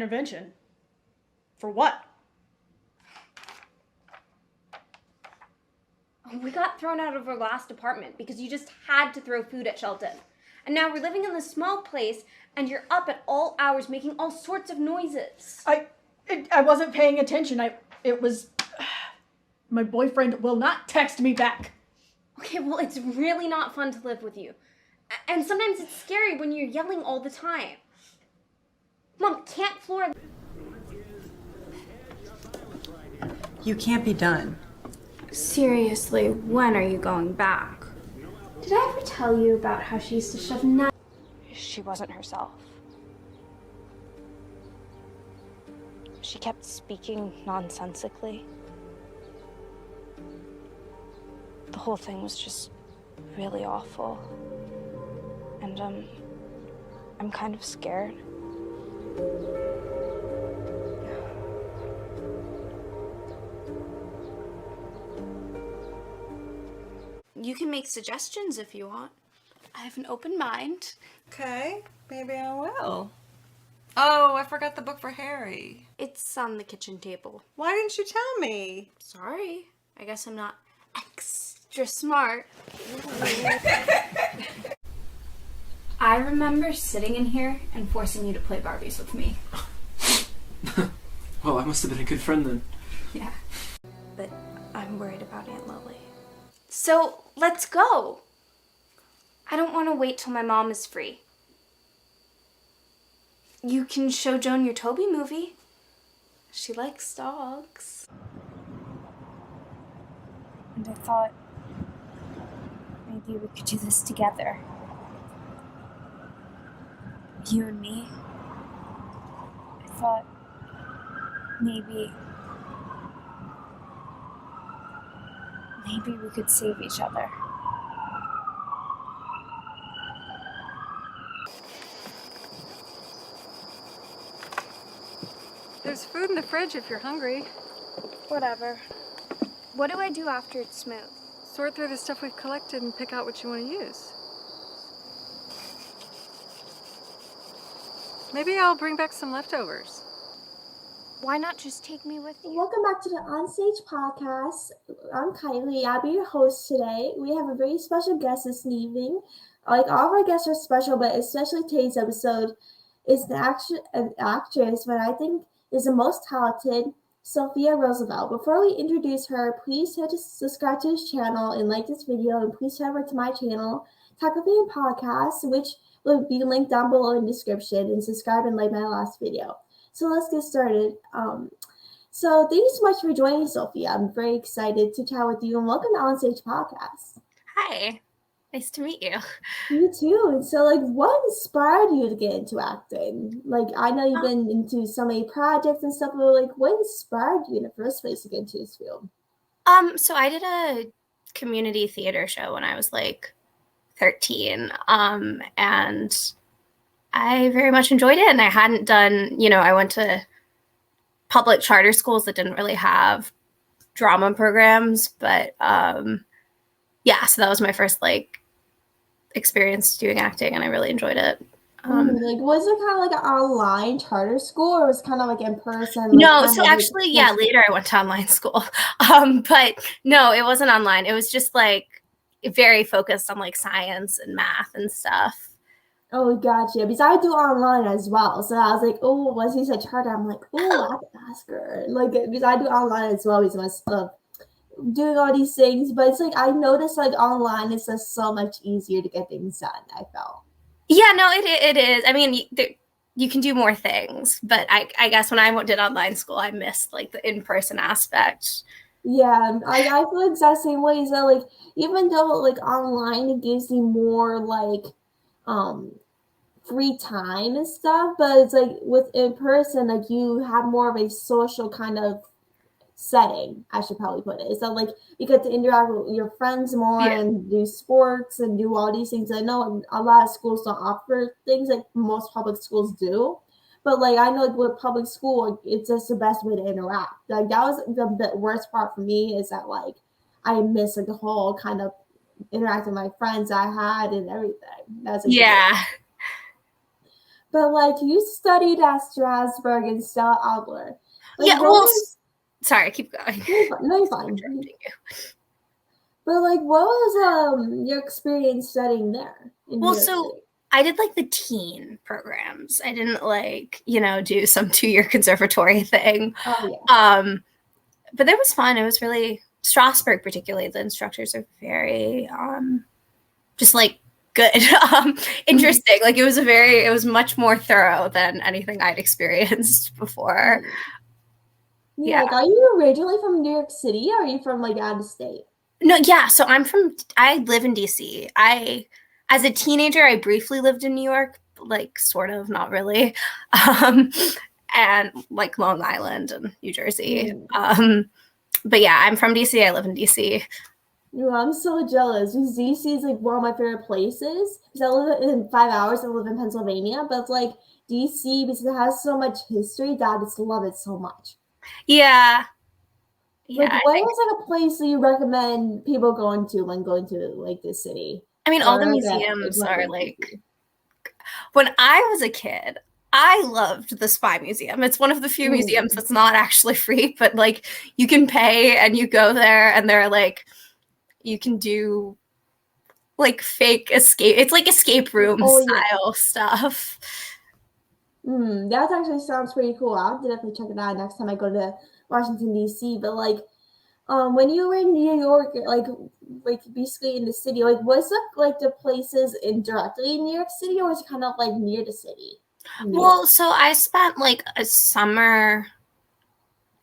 intervention. For what? We got thrown out of our last apartment because you just had to throw food at Shelton. And now we're living in this small place and you're up at all hours making all sorts of noises. I wasn't paying attention. It was... My boyfriend will not text me back. Okay, well, it's really not fun to live with you. And sometimes it's scary when you're yelling all the time. Mom, can't Flora... You can't be done. Seriously, when are you going back? Did I ever tell you about how she used to shove nuts? She wasn't herself. She kept speaking nonsensically. The whole thing was just really awful. And, I'm kind of scared. You can make suggestions if you want. I have an open mind. Okay, maybe I will. Oh, I forgot the book for Harry. It's on the kitchen table. Why didn't you tell me? Sorry. I guess I'm not extra smart. I remember sitting in here and forcing you to play Barbies with me. Well, I must have been a good friend then. Yeah. But I'm worried about Aunt Lily. So, let's go. I don't want to wait till my mom is free. You can show Joan your Toby movie. She likes dogs. And I thought maybe we could do this together. You and me. I thought maybe we could save each other. There's food in the fridge if you're hungry. Whatever. What do I do after it's smooth? Sort through the stuff we've collected and pick out what you want to use. Maybe I'll bring back some leftovers. Why not just take me with you? Welcome back to the Onstage Podcast. I'm Kylie. I'll be your host today. We have a very special guest this evening. Like, all of our guests are special, but especially today's episode is an actress, but I think is the most talented, Sophia Roosevelt. Before we introduce her, please hit subscribe to this channel and like this video, and please head over to my channel, Talkative Podcast, which will be linked down below in the description, and subscribe and like my last video. So let's get started. So thank you so much for joining, Sophia. I'm very excited to chat with you, and welcome to Onstage Podcast. Hi. Nice to meet you. You too. And so, like, what inspired you to get into acting? Like, I know you've been into so many projects and stuff, but like, what inspired you in the first place to get into this field? So I did a community theater show when I was like 13. And I very much enjoyed it. And I hadn't done, I went to public charter schools that didn't really have drama programs, but yeah, so that was my first like experience doing acting, and I really enjoyed it. Like, was it kind of like an online charter school, or was it kind of like in person? No, so actually, yeah, later I went to online school. But no, it wasn't online. It was just like very focused on like science and math and stuff. Oh, gotcha. Because I do online as well. So I was like, oh, once he said charter, I'm like, oh, I can ask her. Like, because I do online as well because I love doing all these things. But it's like, I noticed like online it's just so much easier to get things done, I felt. Yeah, no, it is. I mean, you can do more things. But I guess when I did online school, I missed like the in-person aspect. Yeah, I feel the exact same way. So like, even though like online it gives you more like free time and stuff, but it's like with in person, like you have more of a social kind of setting, I should probably put it. So like you get to interact with your friends more and do sports and do all these things. I know a lot of schools don't offer things like most public schools do, but like I know with public school, it's just the best way to interact. Like that was the worst part for me, is that like I miss like the whole kind of interacting with my friends I had and everything. That's yeah. But like you studied at Strasbourg and Stella Adler. Like, Yeah, what well, was- sorry, keep going. no, you're fine. But like, what was your experience studying there in New Well, York so City? I did like the teen programs. I didn't like, do some 2-year conservatory thing. Oh yeah. But it was fun. It was really Strasbourg, particularly. The instructors are very just like good, interesting. Like it was much more thorough than anything I'd experienced before. Yeah. Like, are you originally from New York City, or are you from like out of state? No, yeah. So I live in DC. As a teenager, I briefly lived in New York, like sort of, not really. And like Long Island and New Jersey. But yeah, I'm from DC. I live in DC. I'm so jealous because DC is like one of my favorite places. Because I live in 5 hours. I live in Pennsylvania, but it's like DC because it has so much history that I just love it so much. Yeah. Like, Yeah. what is like a place that you recommend people going to when going to like this city? I mean, all the Or, museums like, are like, when I was a kid, I loved the Spy Museum. It's one of the few museums that's not actually free, but like you can pay and you go there and they're like, you can do like fake escape. It's like escape room style stuff. That actually sounds pretty cool. I'll definitely check it out next time I go to Washington D.C. But like, when you were in New York, like basically in the city, like was it like the places directly in New York City, or was it kind of like near the city? Well, so I spent like a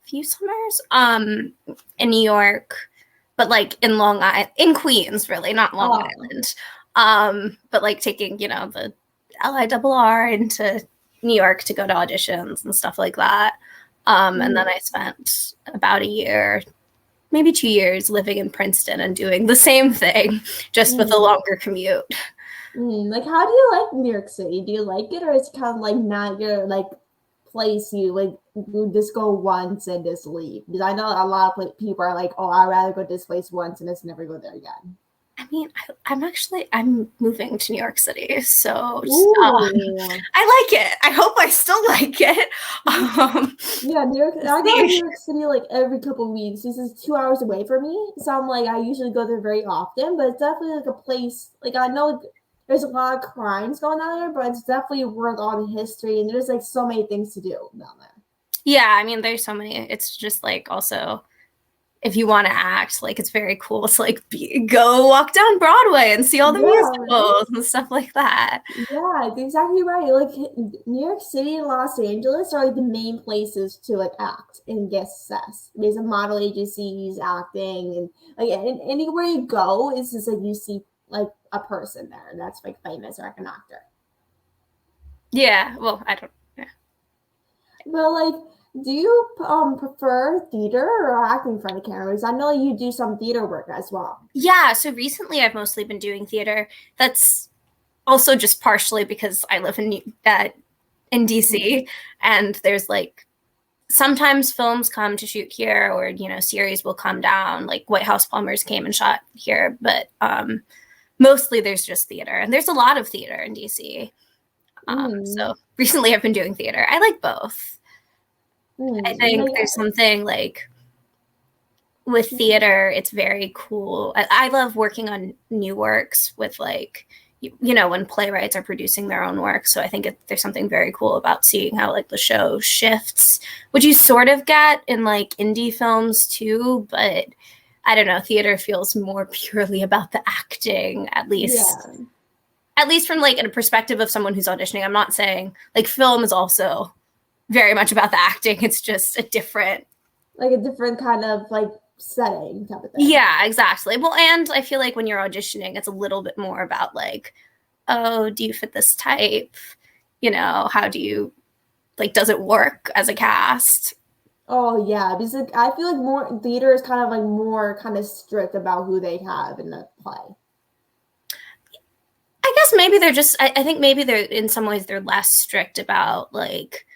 few summers, in New York, but like in Long Island, in Queens, really, not Long Island. But like taking, the LIRR into New York to go to auditions and stuff like that. And then I spent about a year, maybe 2 years living in Princeton and doing the same thing, just with a longer commute. Like, how do you like New York City? Do you like it, or is it kind of like not your like place you just go once and just leave? Because I know a lot of people are like, oh, I'd rather go to this place once and just never go there again. I mean, I'm moving to New York City, so I like it. I hope I still like it. Yeah, New York. I go to New York City like every couple of weeks. This is 2 hours away from me, so I'm like, I usually go there very often. But it's definitely like a place. Like, I know there's a lot of crimes going on there, but it's definitely worth all the history, and there's like so many things to do down there. Yeah, I mean, there's so many. It's just like also, if you want to act, like it's very cool to like go walk down Broadway and see all the musicals and stuff like that. Yeah, exactly right. Like New York City and Los Angeles are like the main places to like act and get success. There's a model agencies, acting, and like anywhere you go, it's just like you see like a person there, and that's like famous or like an actor. Yeah, well, I don't. Yeah. Well, like, do you prefer theater or acting in front of cameras? I know you do some theater work as well. Yeah, so recently I've mostly been doing theater. That's also just partially because I live in DC, and there's like sometimes films come to shoot here, or series will come down. Like White House Plumbers came and shot here, but mostly there's just theater, and there's a lot of theater in DC. So recently I've been doing theater. I like both. I think there's something like with theater, it's very cool. I love working on new works with like, when playwrights are producing their own work. So I think there's something very cool about seeing how like the show shifts, which you sort of get in like indie films too. But I don't know, theater feels more purely about the acting, at least. Yeah. At least from like in a perspective of someone who's auditioning. I'm not saying like film is also very much about the acting. It's just a different kind of like setting type of thing. Yeah, exactly. Well, and I feel like when you're auditioning, it's a little bit more about like, oh, do you fit this type? How do you like, does it work as a cast? Oh yeah, because like, I feel like more theater is kind of like more kind of strict about who they have in the play. I guess maybe they're just, I think maybe they're in some ways they're less strict about like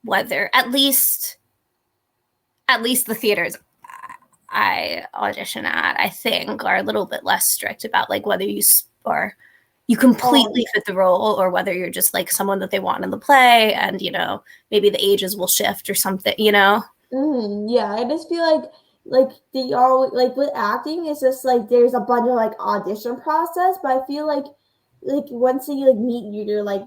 whether at least the theaters I audition at, I think, are a little bit less strict about like whether you are you completely fit the role, or whether you're just like someone that they want in the play, and maybe the ages will shift or something. Yeah, I just feel like they all like with acting, it's just like there's a bunch of like audition process, but I feel like once you like meet you, you're like,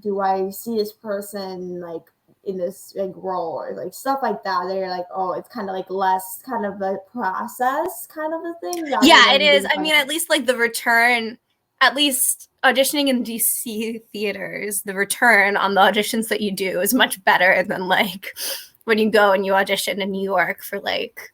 do I see this person like in this like role or like stuff like that? They're like, oh, it's kind of like less kind of a process kind of a thing. Yeah, it is. I mean, at least like the return, at least auditioning in DC theaters, the return on the auditions that you do is much better than like when you go and you audition in New York for like,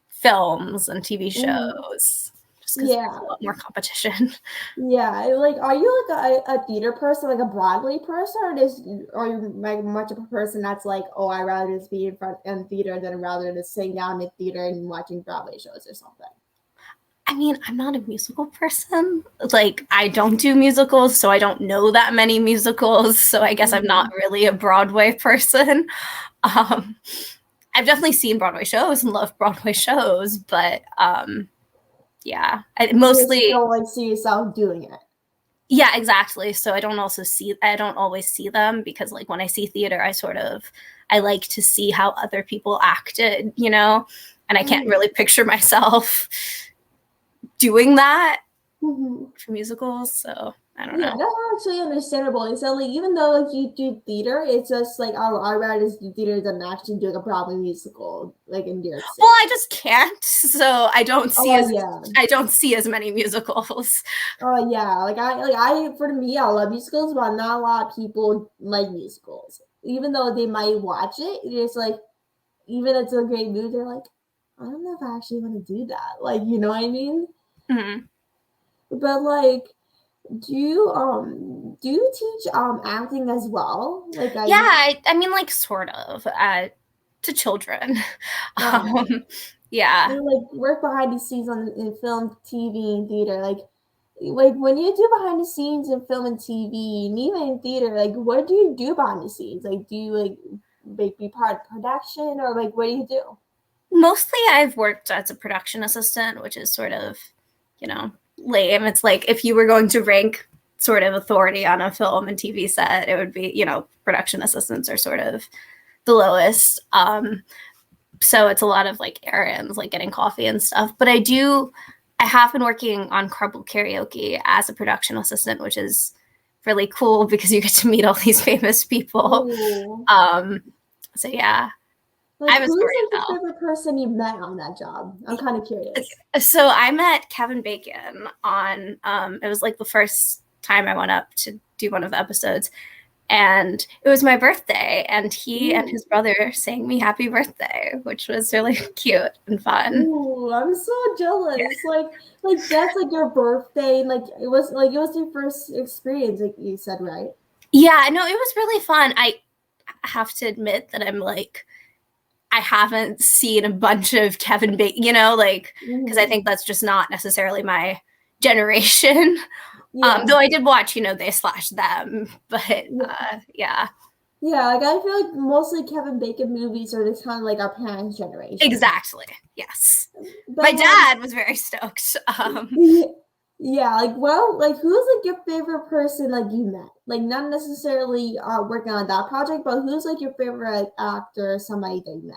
films and TV shows. Just because there's a lot more competition. Yeah, like, are you like a theater person, like a Broadway person, or are you like much of a person that's like, oh, I'd rather just be in theater than rather just sitting down in theater and watching Broadway shows or something? I mean, I'm not a musical person. Like, I don't do musicals, so I don't know that many musicals. So I guess I'm not really a Broadway person. I've definitely seen Broadway shows and love Broadway shows, but yeah, I mostly don't like see yourself doing it. Yeah, exactly. So I don't always see them, because like when I see theater, I like to see how other people acted, and I can't really picture myself doing that for musicals. So I don't know. Yeah, that's actually understandable. It's like, even though like you do theater, it's just like, oh, I'd rather just do theater than actually doing a Broadway musical like in New York City. Well, I just can't, so I don't see I don't see as many musicals. Oh yeah, I for me, I love musicals, but not a lot of people like musicals. Even though they might watch it, it's like, even if it's a great movie, they're like, I don't know if I actually want to do that. Like, you know what I mean? Mm-hmm. But like, do you teach acting as well? Like, I mean, like, sort of to children. Yeah. You like work behind the scenes in film, TV, and theater. Like when you do behind the scenes in film and TV, and even in theater, like what do you do behind the scenes? Like, do you like be part of production, or like what do you do? Mostly I've worked as a production assistant, which is sort of, lame. It's like if you were going to rank sort of authority on a film and TV set, it would be, production assistants are sort of the lowest. So it's a lot of like errands, like getting coffee and stuff. But I have been working on Crumble Karaoke as a production assistant, which is really cool because you get to meet all these famous people. So yeah. Like, who's like the favorite person you met on that job? I'm kind of curious. So I met Kevin Bacon on, it was like the first time I went up to do one of the episodes, and it was my birthday, and he and his brother sang me happy birthday, which was really cute and fun. Ooh, I'm so jealous. Like that's like your birthday, and like it was your first experience, like you said, right? Yeah, no, it was really fun. I have to admit that I haven't seen a bunch of Kevin Bacon, because I think that's just not necessarily my generation. Yeah. Though I did watch, They Slash Them, but yeah. Yeah, like I feel like mostly Kevin Bacon movies are just kind of like our parents' generation. Exactly. Yes. But my dad was very stoked. Yeah, like who's like your favorite person like you met? Like not necessarily working on that project, but who's like your favorite actor or somebody that you met?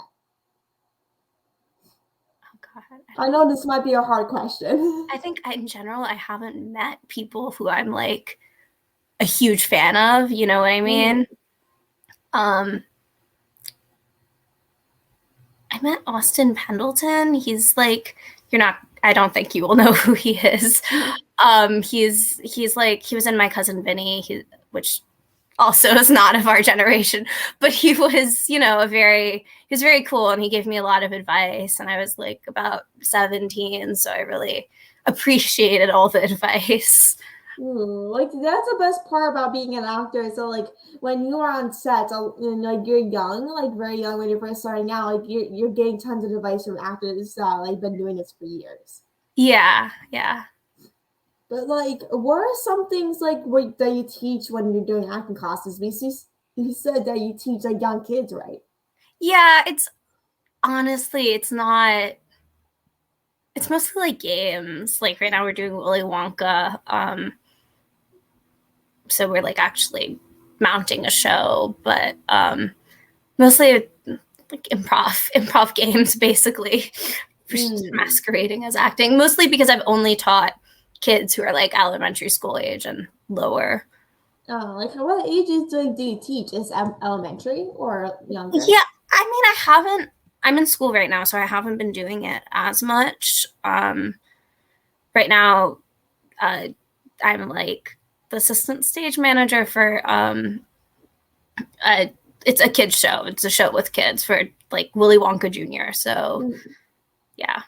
Oh God. I know this might be a hard question. I think in general I haven't met people who I'm like a huge fan of, you know what I mean? I met Austin Pendleton. He's like, I don't think you will know who he is. He's like, he was in My Cousin Vinny, which also is not of our generation, but he was, he was very cool, and he gave me a lot of advice, and I was like about 17, so I really appreciated all the advice. Like that's the best part about being an actor. So like when you are on set, and like you're young, like very young when you're first starting out, like you're getting tons of advice from actors that like been doing this for years. Yeah. But like, what are some things like that you teach when you're doing acting classes? You said that you teach like young kids, right? Yeah, it's honestly, it's not it's mostly like games. Like right now we're doing Willy Wonka. So we're like actually mounting a show, but mostly like improv games, basically, masquerading as acting. Mostly because I've only taught kids who are like elementary school age and lower. Like what ages do you teach? Is elementary or younger? Yeah, I mean, I haven't. I'm in school right now, so I haven't been doing it as much. Right now, I'm like the assistant stage manager for it's a kids show. It's a show with kids for like Willy Wonka Jr. So yeah.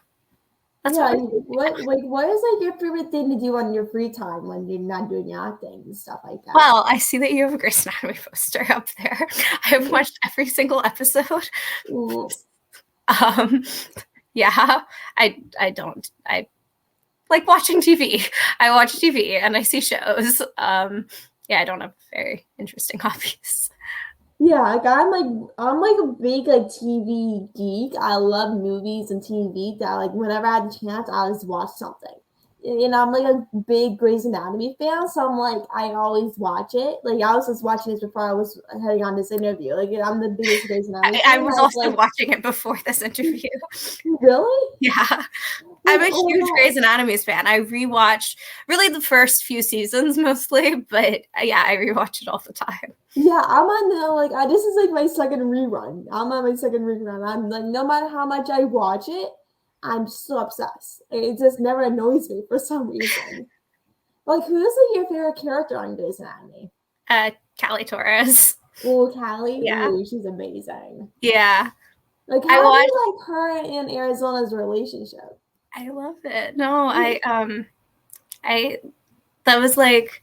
That's what is like your favorite thing to do on your free time when you're not doing acting and stuff like that? Well, I see that you have a Grey's Anatomy poster up there. I have watched every single episode. Yeah, I like watching TV. I watch TV and I see shows. Yeah, I don't have very interesting hobbies. Yeah, like I'm like a big like TV geek. I love movies and TV. That like whenever I had the chance, I just watch something. And I'm like a big Grey's Anatomy fan, so I'm like I always watch it. Like I was just watching this before I was heading on this interview. Like I'm the biggest Grey's Anatomy fan. I was also watching it before this interview. Really? Yeah. I'm a huge Grey's Anatomy fan. I rewatched really the first few seasons mostly, but yeah, I rewatch it all the time. Yeah, I'm on the like this is like my second rerun. I'm on my second rerun. I'm like no matter how much I watch it, I'm so obsessed. It just never annoys me for some reason. Like who's like your favorite character on Grey's Anatomy? Kylie Torres. Oh, Kylie? Yeah. Ooh, she's amazing. Yeah. Like how do you like her and Arizona's relationship? I love it. No, that was like,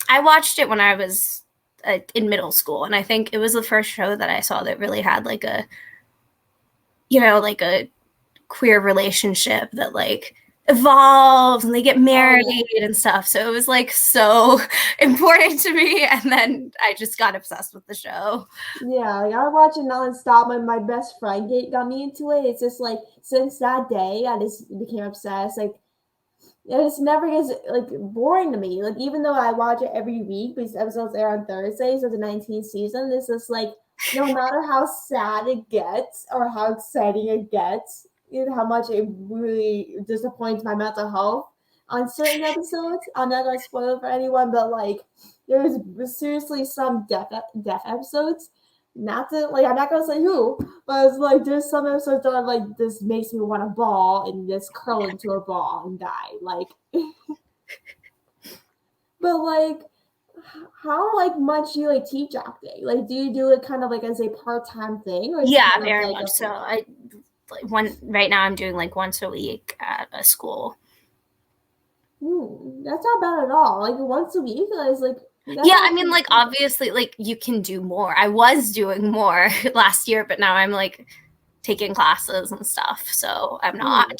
I watched it when I was in middle school, and I think it was the first show that I saw that really had like a, like a queer relationship that like evolved and they get married and stuff. So it was like so important to me, and then I just got obsessed with the show. Yeah, like, I watch it nonstop. My best friend got me into it. It's just like since that day, I just became obsessed. Like it just never gets like boring to me. Like even though I watch it every week because episodes air on Thursdays of the 19th season, it's just like no matter how sad it gets or how exciting it gets, how much it really disappoints my mental health on certain episodes. I'm not gonna spoil it for anyone, but like there's seriously some death episodes. Not to like I'm not gonna say who, but it's like there's some episodes that are like this makes me want to ball and just curl into a ball and die. Like but like how like much do you like teach acting? Like do you do it kind of like as a part-time thing? Or yeah, very much so. Right now I'm doing like once a week at a school. That's not bad at all. Like once a week is like I mean like obviously like you can do more. I was doing more last year, but now I'm like taking classes and stuff, so I'm not.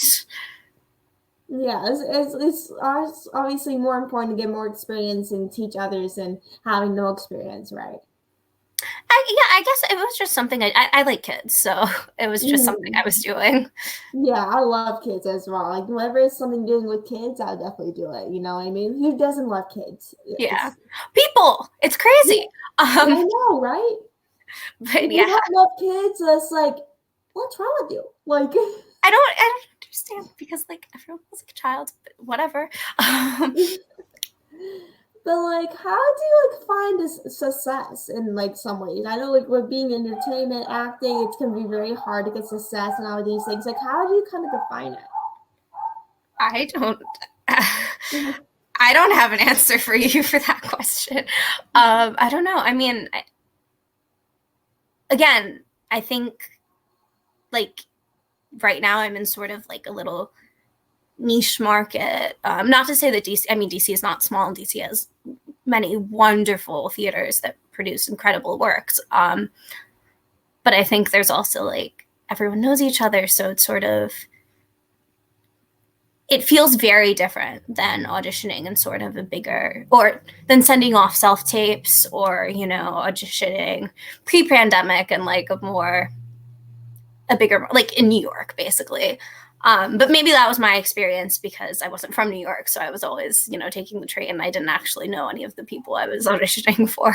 Yeah, it's obviously more important to get more experience and teach others than having no experience, right? I guess it was just something I like kids, so it was just something I was doing. Yeah, I love kids as well. Like whenever it's something doing with kids, I'll definitely do it. You know what I mean? Who doesn't love kids? Yeah, people, it's crazy. I know, right? But if you don't love kids, it's like, what's wrong with you? Like, I don't understand because like everyone was like a child, but whatever. But like, how do you like find this success in like some ways? I know like with being entertainment, acting, it can be very hard to get success and all of these things. Like, how do you kind of define it? I don't have an answer for you for that question. I don't know. I mean, again, I think like right now I'm in sort of like a little niche market. Not to say that DC is not small, and DC has many wonderful theaters that produce incredible works. But I think there's also like everyone knows each other, so it's sort of it feels very different than auditioning in sort of a bigger or than sending off self-tapes or, auditioning pre-pandemic and like a bigger, like in New York, basically. But maybe that was my experience because I wasn't from New York. So I was always, taking the train. And I didn't actually know any of the people I was auditioning for.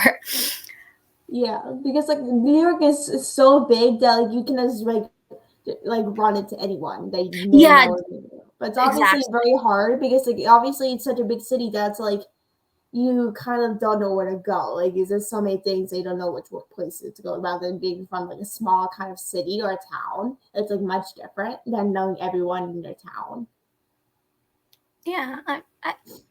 Yeah, because like New York is so big that like you can just like run into anyone that you may Yeah, know. But it's obviously exactly. very hard because like obviously it's such a big city that's like you kind of don't know where to go. Like there's so many things that you don't know which places to go rather than being from like a small kind of city or a town. It's like much different than knowing everyone in your town. Yeah,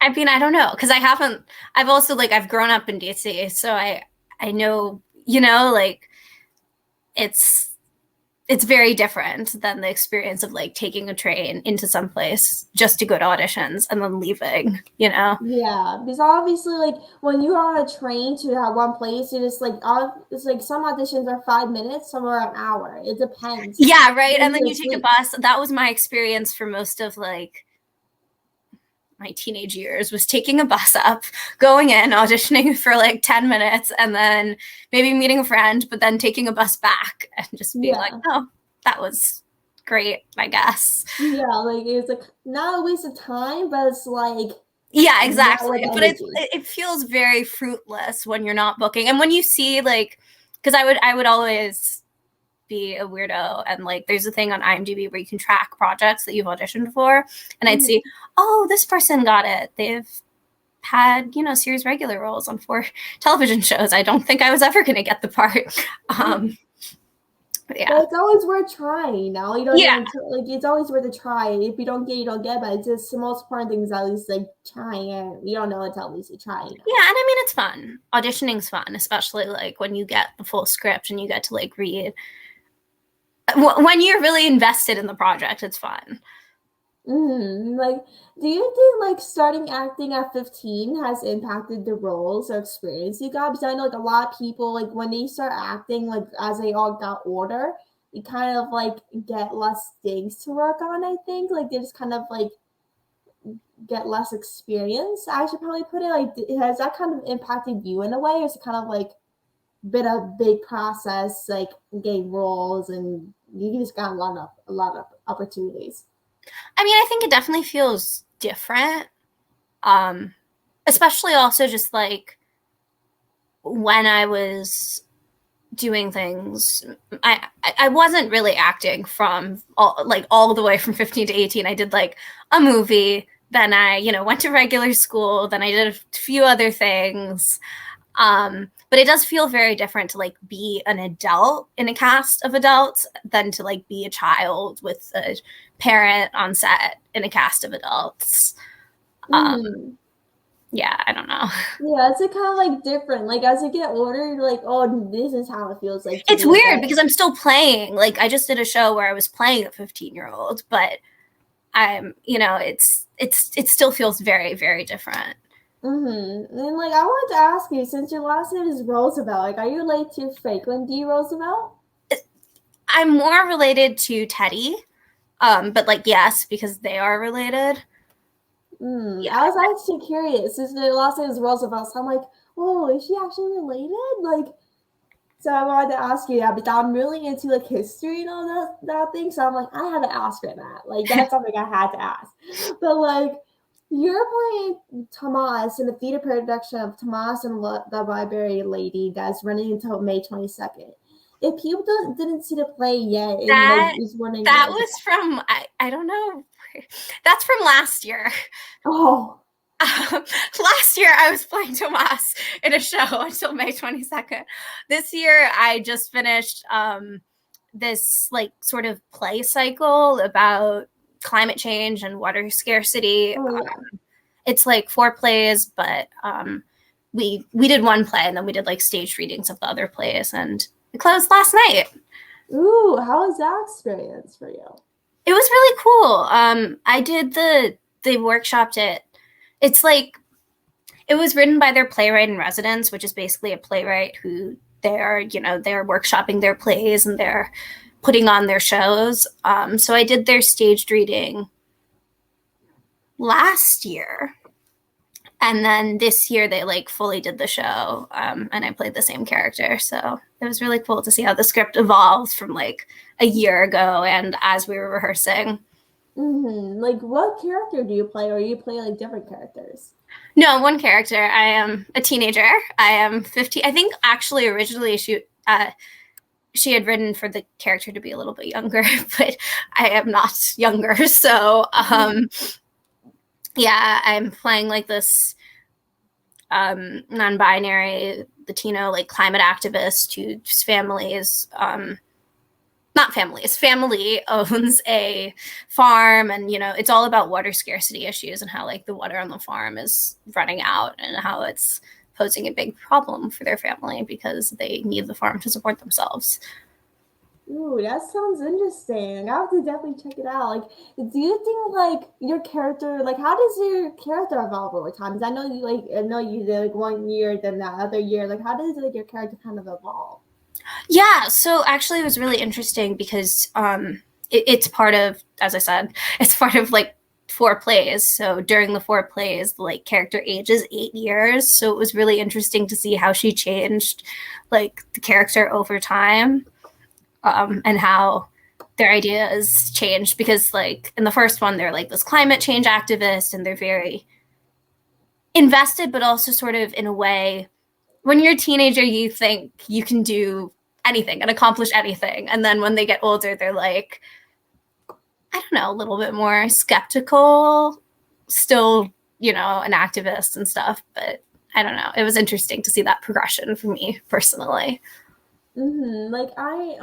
I mean, I don't know because I've also like I've grown up in DC, so I know, like it's very different than the experience of like taking a train into some place just to go to auditions and then leaving, Yeah, because obviously, like when you're on a train to that one place, it's like it's like some auditions are 5 minutes, some are an hour. It depends. Yeah, right. And then You're you take a asleep. bus. That was my experience for most of like my teenage years was taking a bus up, going in, auditioning for like 10 minutes, and then maybe meeting a friend, but then taking a bus back and just being like, oh, that was great, I guess. Yeah, like it's like not a waste of time, but it's like yeah, exactly. But energy. it feels very fruitless when you're not booking. And when you see like, because I would always be a weirdo and like there's a thing on IMDB where you can track projects that you've auditioned for, and I'd see, oh, this person got it. They've had series regular roles on 4 television shows. I don't think I was ever going to get the part. Yeah, but it's always worth trying. You know, yeah, like it's always worth a try. If you don't get, you don't get. But it's just the most important thing is at least like trying it. You don't know until at least you try. Yeah, and I mean it's fun. Auditioning's fun, especially like when you get the full script and you get to like read. When you're really invested in the project, it's fun. Like, do you think like starting acting at 15 has impacted the roles or experience you got? Because I know like a lot of people like when they start acting, like as they all got older, you kind of like get less things to work on. I think like they just kind of like get less experience. I should probably put it like, has that kind of impacted you in a way, or is it kind of like been a big process, like getting roles and you just got a lot of opportunities? I mean, I think it definitely feels different. Especially also just like when I was doing things, I wasn't really acting from all the way from 15 to 18. I did like a movie, then I, went to regular school, then I did a few other things. But it does feel very different to like be an adult in a cast of adults than to like be a child with a parent on set in a cast of adults. Yeah, I don't know. Yeah, it's kind of like different. Like as you get older, you're like, oh, this is how it feels like. It's weird because I'm still playing. Like I just did a show where I was playing a 15-year-old, but I'm, it still feels very, very different. And like I wanted to ask you, since your last name is Roosevelt, like are you related to Franklin D. Roosevelt? I'm more related to Teddy, but like yes, because they are related. Yeah. I was actually curious. Since their last name is Roosevelt, so I'm like, oh, is she actually related? Like, so I wanted to ask you that, but I'm really into like history and all that thing. So I'm like, I had to ask her that. Like that's something I had to ask. But like, you're playing Tomas in the theater production of Tomas and the Library Lady that's running until May 22nd. If people didn't see the play yet, and that just wondering, that was from I don't know. That's from last year. Oh. Last year I was playing Tomas in a show until May 22nd. This year I just finished this like sort of play cycle about climate change and water scarcity. It's like 4 plays, but we did one play and then we did like staged readings of the other plays, and it closed last night. Ooh, how was that experience for you? It was really cool. I did they workshopped it. It's like it was written by their playwright in residence, which is basically a playwright who they're workshopping their plays and they're putting on their shows. So I did their staged reading last year, and then this year they like fully did the show, and I played the same character. So it was really cool to see how the script evolved from like a year ago and as we were rehearsing. Like, what character do you play, or you play like different characters? No, one character. I am a teenager. I am 15. I think actually originally she had written for the character to be a little bit younger, but I am not younger. So yeah, I'm playing like this non-binary Latino like climate activist whose family owns a farm, and it's all about water scarcity issues and how like the water on the farm is running out and how it's posing a big problem for their family because they need the farm to support themselves. Ooh, that sounds interesting. I have to definitely check it out. Like, do you think like your character, like, how does your character evolve over time? Because I know you did like 1 year, then that other year. Like, how does like your character kind of evolve? Yeah, so actually it was really interesting because it's part of, as I said, it's part of like 4 plays. So during the 4 plays, the like character ages 8 years. So it was really interesting to see how she changed like the character over time, and how their ideas changed, because like in the first one they're like this climate change activist and they're very invested, but also sort of in a way, when you're a teenager you think you can do anything and accomplish anything, and then when they get older they're like, I don't know, a little bit more skeptical, still an activist and stuff, but I don't know, it was interesting to see that progression for me personally. Like, I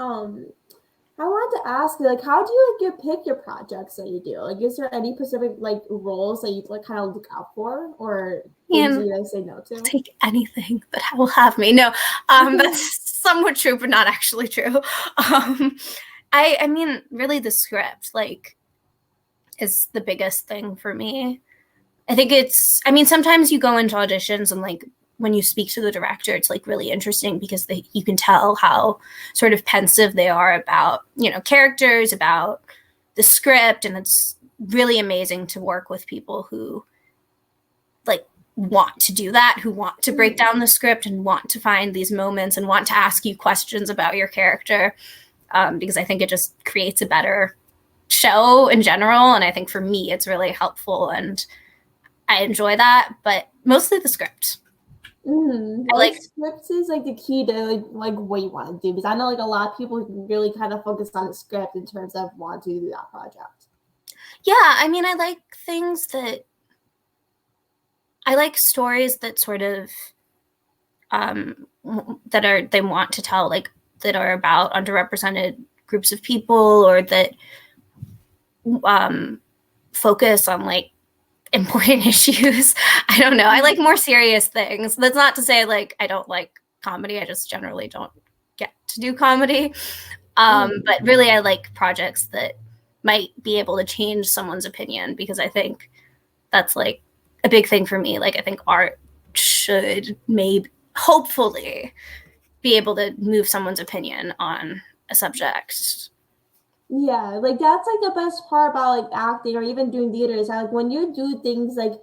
wanted to ask you, like, how do you like pick your projects that you do? Like, is there any specific like roles that you like kind of look out for, or things And you guys say no to? take anything that will have me. No, that's somewhat true, but not actually true. I mean, really, the script like is the biggest thing for me. I think I mean, sometimes you go into auditions and like when you speak to the director, it's like really interesting because you can tell how sort of pensive they are about characters, about the script, and it's really amazing to work with people who like want to do that, who want to break down the script and want to find these moments and want to ask you questions about your character, because I think it just creates a better show in general. And I think for me, it's really helpful and I enjoy that, but mostly the script. Like, scripts is like the key to like what you want to do, because I know like a lot of people really kind of focus on the script in terms of wanting to do that project. Yeah, I mean, I like stories that sort of they want to tell, like that are about underrepresented groups of people, or that focus on like important issues. I don't know. I like more serious things. That's not to say like I don't like comedy. I just generally don't get to do comedy. But really, I like projects that might be able to change someone's opinion, because I think that's like a big thing for me. Like I think art should maybe hopefully be able to move someone's opinion on a subject. Yeah, like that's like the best part about like acting or even doing theater is that like when you do things like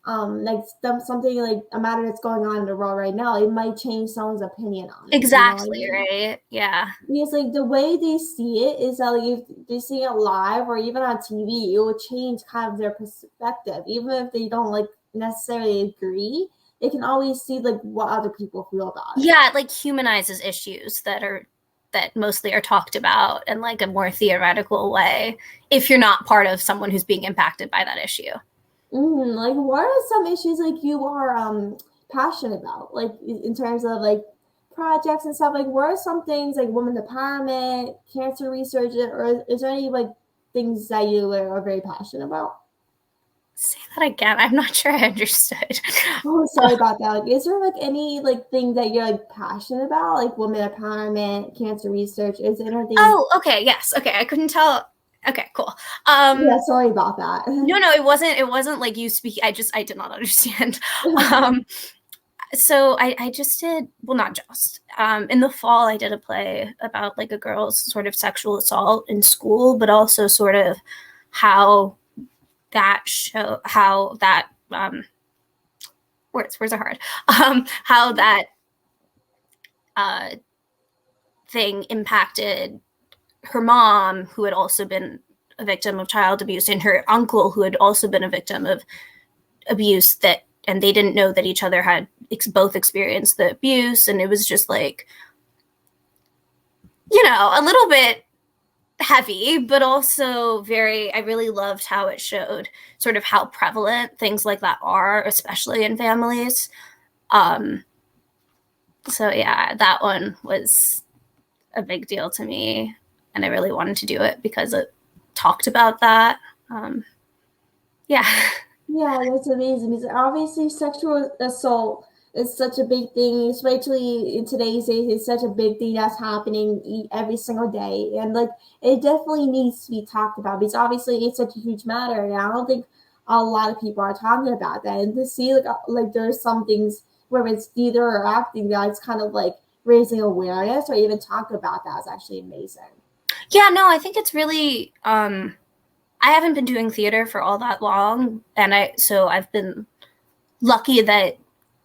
something like a matter that's going on in the world right now, it might change someone's opinion on it. Exactly, You know what I mean? right? Yeah. Because like the way they see it is that like if they see it live or even on TV, it will change kind of their perspective. Even if they don't like necessarily agree, they can always see like what other people feel about it. Yeah, it like humanizes issues that mostly are talked about in like a more theoretical way if you're not part of someone who's being impacted by that issue. Like, what are some issues like you are passionate about, like in terms of like projects and stuff? Like, what are some things like women empowerment, cancer research, or is there any like things that you are very passionate about? Say that again. I'm not sure I understood. Oh, sorry about that. Like, is there like any like thing that you're like passionate about, like women empowerment, cancer research? Is there anything? Oh, okay. Yes. Okay. I couldn't tell. Okay, cool. Yeah, sorry about that. No, it wasn't like you speak. I did not understand. So I just did, well, not just, in the fall, I did a play about like a girl's sort of sexual assault in school, but also sort of how words are hard, how that thing impacted her mom, who had also been a victim of child abuse, and her uncle, who had also been a victim of abuse, and they didn't know that each other had both experienced the abuse. And it was just like, a little bit heavy, but also I really loved how it showed sort of how prevalent things like that are, especially in families. So yeah, that one was a big deal to me, and I really wanted to do it because it talked about that. Yeah. Yeah, that's amazing. Because obviously, sexual assault is such a big thing, especially in today's days. It's such a big thing that's happening every single day, and like it definitely needs to be talked about because obviously it's such a huge matter. And I don't think a lot of people are talking about that. And to see like there's some things where it's theater or acting that's kind of like raising awareness or even talk about that is actually amazing. Yeah, no, I think it's really. I haven't been doing theater for all that long, and so I've been lucky that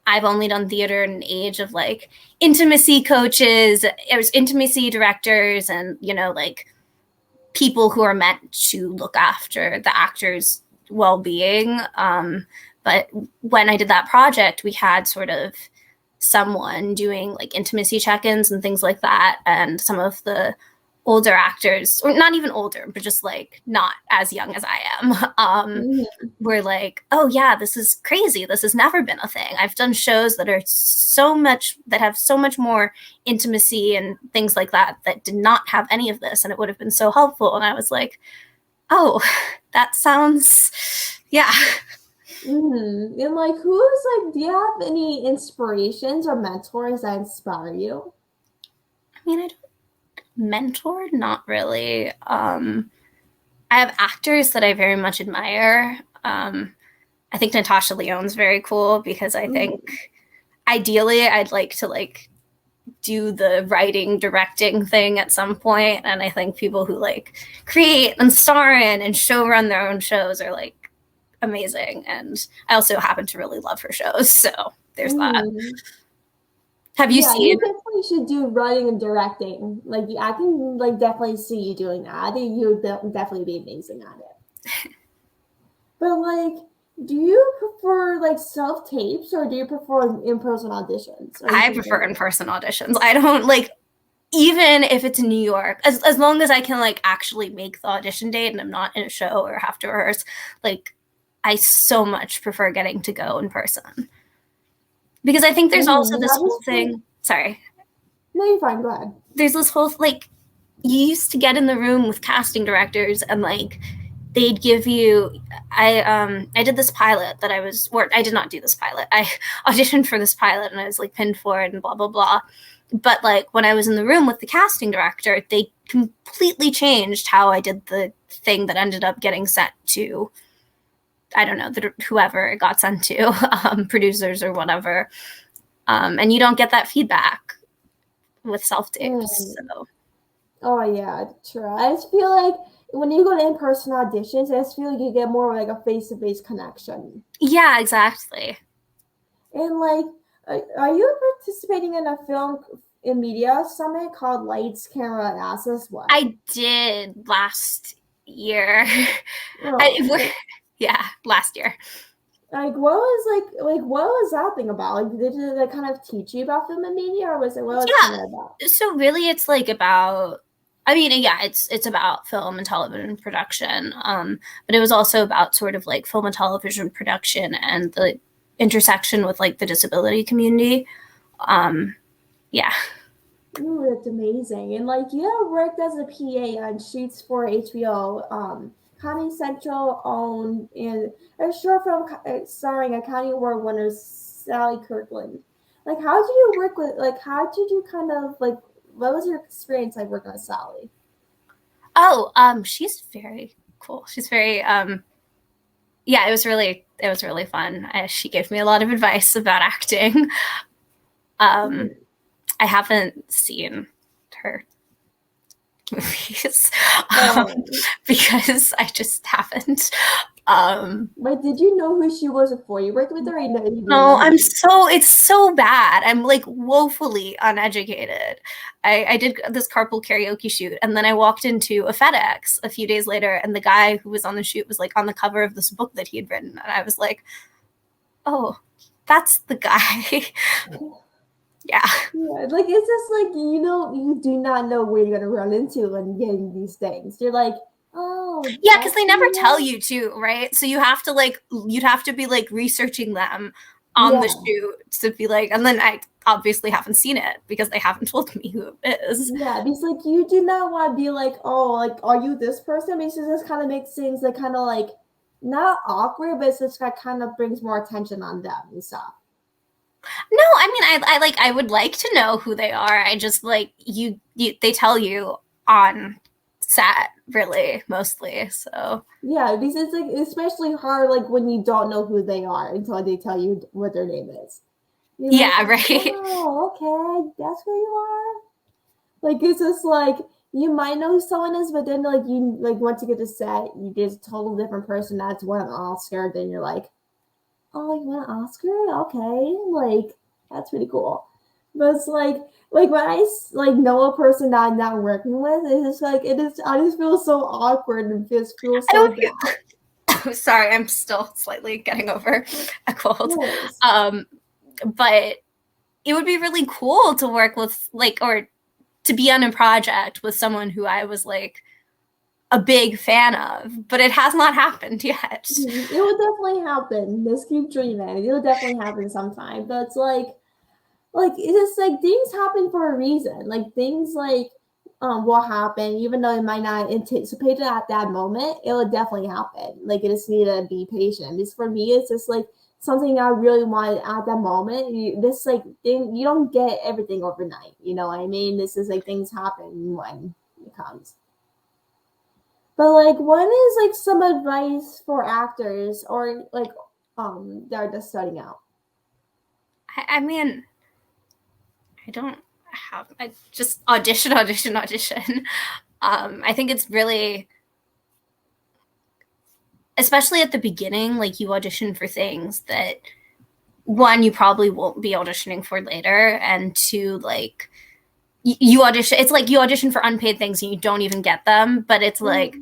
I've only done theater in an age of like intimacy coaches, there's intimacy directors, and like people who are meant to look after the actors' well-being. But when I did that project, we had sort of someone doing like intimacy check-ins and things like that, and some of the older actors, or not even older, but just like not as young as I am, were like, oh yeah, this is crazy. This has never been a thing. I've done shows that have so much more intimacy and things like that did not have any of this, and it would have been so helpful. And I was like, oh, that sounds, yeah. And like, do you have any inspirations or mentors that inspire you? I mean, I don't mentor, not really. I have actors that I very much admire. I think Natasha Lyonne's very cool because I think ideally I'd like to like do the writing directing thing at some point, and I think people who like create and star in and show run their own shows are like amazing. And I also happen to really love her shows, so there's that. Have you seen? You definitely should do writing and directing. Like, I can like definitely see you doing that. I think you would definitely be amazing at it. But like, do you prefer like self tapes or do you prefer in-person auditions? I prefer in-person auditions. I don't like, even if it's in New York, as long as I can like actually make the audition date and I'm not in a show or have to rehearse, like I so much prefer getting to go in person. Because I think there's also this whole thing. Sorry. No, you're fine. Go ahead. There's this whole like, you used to get in the room with casting directors and like they'd give you. I did this pilot that I did not do this pilot. I auditioned for this pilot and I was like pinned for it and blah blah blah. But like when I was in the room with the casting director, they completely changed how I did the thing that ended up getting sent to, I don't know, whoever it got sent to, producers or whatever. And you don't get that feedback with self-tapes. So. Oh, yeah, true. I just feel like when you go to in-person auditions, I just feel like you get more like a face-to-face connection. Yeah, exactly. And like, are you participating in a film and media summit called Lights, Camera, and Access? What? I did last year. Yeah, last year. Like, what was that thing about? Like, did they kind of teach you about film and media, or was it what was it kind of about? So really, it's like about. I mean, yeah, it's about film and television production, but it was also about sort of like film and television production and the intersection with like the disability community. Yeah. Ooh, that's amazing. And like, you have worked as a PA on shoots for HBO, Comedy Central owned, and a short film starring Academy Award winner Sally Kirkland. Like, how did you work with? Like, how did you kind of like? What was your experience like working with Sally? Oh, she's very cool. She's very yeah. It was really fun. She gave me a lot of advice about acting. I haven't seen her movies because I just haven't. But did you know who she was before you worked with her? Or you didn't No, know who- it's so bad. I'm like woefully uneducated. I did this carpool karaoke shoot, and then I walked into a FedEx a few days later, and the guy who was on the shoot was like on the cover of this book that he had written. And I was like, oh, that's the guy. Yeah. Yeah, like it's just like you do not know where you're gonna run into when getting these things. You're like, oh, Yeah, because that's they never who you tell are? you to, right? So you have to you'd have to be like researching them on the Yeah. shoot to be like, and then I obviously haven't seen it because they haven't told me who it is. Yeah, because like you do not want to be like, oh, like are you this person? Because it just kind of makes things like kind of like not awkward, but it's just that kind of brings more attention on them and stuff. No, I mean, I would like to know who they are. I just like they tell you on set, really, mostly. So Yeah, because it's like especially hard like when you don't know who they are until they tell you what their name is. You're like, yeah, right. oh, okay, that's who you are. Like it's just like you might know who someone is, but then like you like once you get to set, you just a total different person that's won an Oscar. Then you're like, oh, you want an Oscar? Okay, like that's pretty cool. But it's like when I like know a person that I'm not working with, it's just like it is. I just feel so awkward and just feel so bad. Sorry, I'm still slightly getting over a cold. Yes. But it would be really cool to work with or to be on a project with someone who I was like a big fan of, but it has not happened yet. It will definitely happen. Just keep dreaming. It'll definitely happen sometime. But it's like it's just like things happen for a reason. Like things like will happen, even though it might not anticipate it at that moment. It will definitely happen. Like you just need to be patient. Because for me, it's just like something I really wanted at that moment. This like thing you don't get everything overnight. You know what I mean? This is like things happen when it comes. But like, what is like some advice for actors or like that are just starting out? I mean, I just audition. I think it's really, especially at the beginning, like you audition for things that one, you probably won't be auditioning for later, and two, like you audition, it's like you audition for unpaid things and you don't even get them, but it's like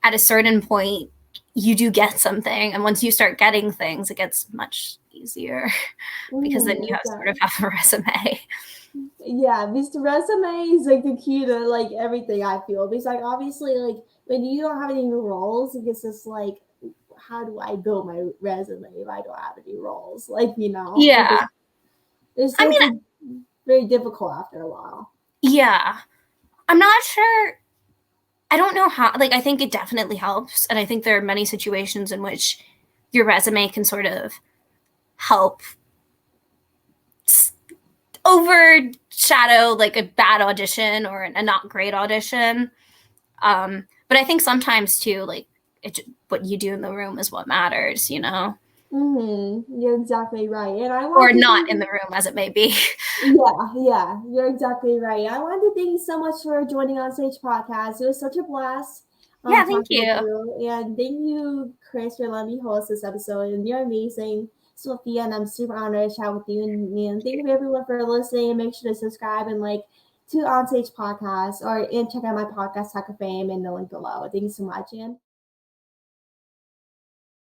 at a certain point you do get something, and once you start getting things it gets much easier because then you have sort of have a resume. Yeah, because the resume is like the key to like everything I feel. Because like obviously like when you don't have any roles, it gets just like how do I build my resume if I don't have any roles? Like, Yeah. It's like very difficult after a while. Yeah. I'm not sure. I don't know how, like, I think it definitely helps. And I think there are many situations in which your resume can sort of help overshadow like a bad audition or a not great audition. But I think sometimes too, like what you do in the room is what matters, You're exactly right. And I want or not in the room as it may be. Yeah, you're exactly right. I want to thank you so much for joining on Stage Podcast. It was such a blast. Yeah, thank you. And thank you, Chris, for letting me host this episode. And you're amazing, Sophia, and I'm super honored to chat with you. And thank you everyone for listening. Make sure to subscribe and like to On Stage Podcast and check out my podcast, Hack of Fame, and the link below. Thank you so much, and